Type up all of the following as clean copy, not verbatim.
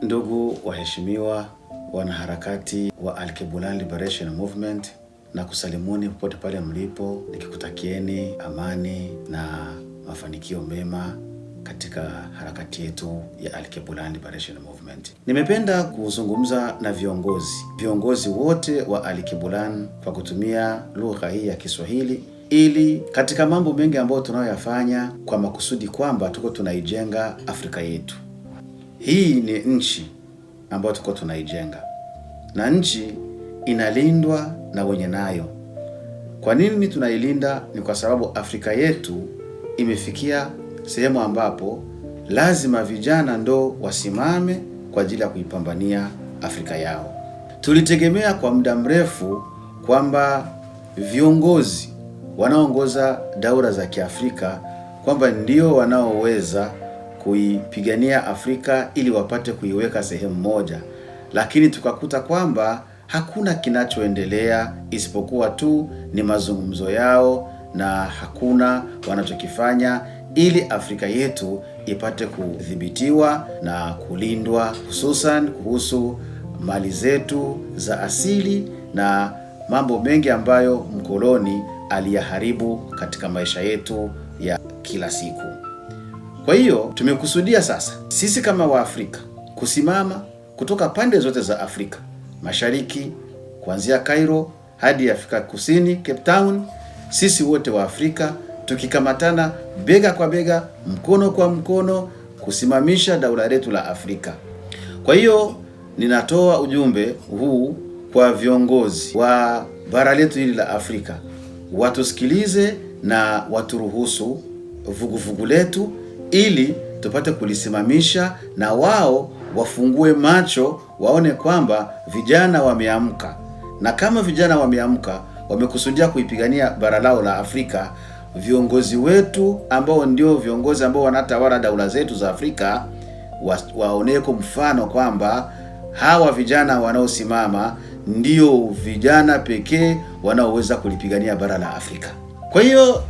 Ndugu waheshimiwa wanaharakati wa Al-Kibulani Liberation Movement, na kusalimuni popote pale mlipo, nikikutakieni amani na mafanikio mema katika harakati yetu ya Al-Kibulani Liberation Movement. Nimependa kuzungumza na viongozi wote wa Al-Kibulani kwa kutumia lugha hii ya Kiswahili, ili katika mambo mengi ambayo tunayoyafanya kwa makusudi kwamba tuko tunaijenga Afrika yetu. Hii ni nchi ambayo tuko tunaijenga, na nchi inalindwa na wenye nayo. Kwa nini tunailinda? Ni kwa sababu Afrika yetu imefikia sehemu ambapo lazima vijana ndo wasimame kwa ajili ya kuipambania Afrika yao. Tulitegemea kwa muda mrefu kwamba viongozi wanaoongoza daula za Kiafrika kwamba ndio wanaoweza kuipigania Afrika ili wapate kuiweka sehemu moja, lakini tukakuta kwamba hakuna kinachoendelea isipokuwa tu ni mazungumzo yao, na hakuna wanachokifanya ili Afrika yetu ipate kudhibitiwa na kulindwa, hususan kuhusu mali zetu za asili na mambo mengi ambayo mkoloni aliyaharibu katika maisha yetu ya kila siku. Kwa hiyo tumekusudia sasa sisi kama Waafrika kusimama kutoka pande zote za Afrika Mashariki, kuanzia Cairo hadi Afrika Kusini, Cape Town, sisi wote wa Afrika tukikamatana bega kwa bega, mkono kwa mkono, kusimamisha daula letu la Afrika. Kwa hiyo ninatoa ujumbe huu kwa viongozi wa bara letu hili la Afrika, watusikilize na waturuhusu vuguvugu letu ili tupate kulisimamisha, na wao wafungue macho waone kwamba vijana wameamka, na kama vijana wameamka, wamekusudia kuipigania bara lao la Afrika, viongozi wetu ambao ndio viongozi ambao wanatawala daula zetu za Afrika waoneko mfano kwamba hawa vijana wanaosimama ndio vijana pekee wanaoweza kulipigania bara la Afrika. Kwa hiyo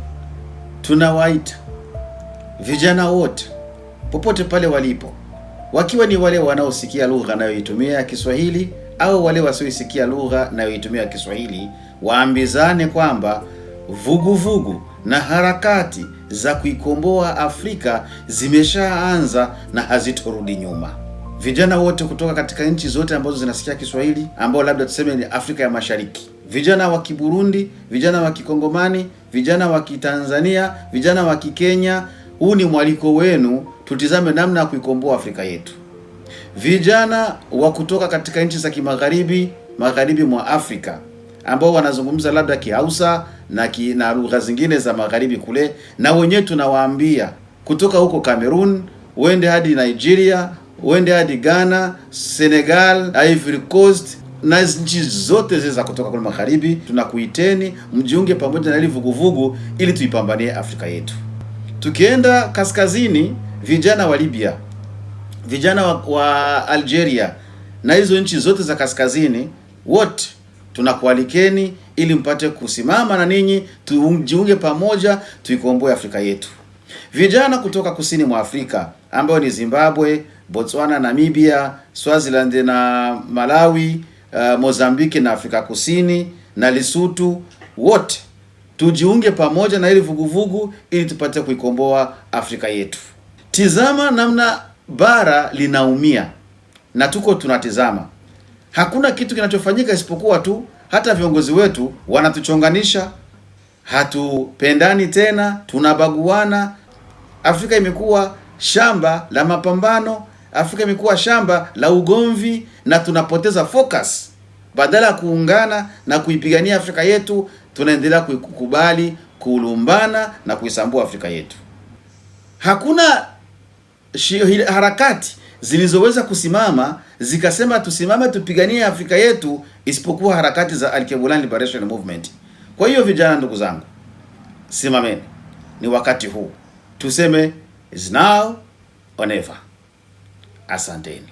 tunawaita vijana wote popote pale walipo, wakiwa ni wale wanaosikia lugha nayoitumia ya Kiswahili au wale wasiosikia lugha nayoitumia ya Kiswahili, waambizane kwamba vuguvugu na harakati za kuikomboa Afrika zimeshaanza na hazitorudi nyuma. Vijana wote kutoka katika nchi zote ambazo zinasikia Kiswahili, ambao labda tuseme ni Afrika ya Mashariki, vijana wa Kiburundi, vijana wa Kikongomani, vijana wa Kitanzania, vijana wa Kikenya, huu ni mwaliko wenu, tutizame namna ya kuikomboa Afrika yetu. Vijana wa kutoka katika nchi za magharibi mwa Afrika ambao wanazungumza labda Kihausa na lugha zingine za magharibi kule, na wenyewe tunawaambia kutoka huko Cameroon, uende hadi Nigeria, uende hadi Ghana, Senegal, Ivory Coast na nchi zote za kutoka kule magharibi, tunakuiteni mjiunge pamoja na ile vuguvugu ili tuipambanie Afrika yetu. Tukienda kaskazini, vijana wa Libya, vijana wa Algeria na hizo nchi zote za kaskazini, wote tunakualikeni ili mpate kusimama na ninyi, tujiunge pamoja, tuikomboe Afrika yetu. Vijana kutoka kusini mwa Afrika ambao ni Zimbabwe, Botswana, Namibia, Swaziland na Malawi, Mozambiki na Afrika Kusini na Lesotho, wote tujiunge pamoja na ili vuguvugu ili tupate kuikomboa Afrika yetu. Tizama namna bara linaumia na tuko tunatizama. Hakuna kitu kinachofanyika isipokuwa tu hata viongozi wetu wanatuchonganisha, hatupendani tena, tunabaguana. Afrika imekuwa shamba la mapambano, Afrika imekuwa shamba la ugomvi, na tunapoteza focus. Badala ya kuungana na kuipigania Afrika yetu, tunaendelea kukubali kulumbana na kuisambua Afrika yetu. Hakuna harakati zilizoweza kusimama zikasema tusimame tupiganie Afrika yetu isipokuwa harakati za Al-Kibulani Liberation Movement. Kwa hiyo vijana, ndugu zangu, simameni, ni wakati huu, tuseme is now or never. Asanteni.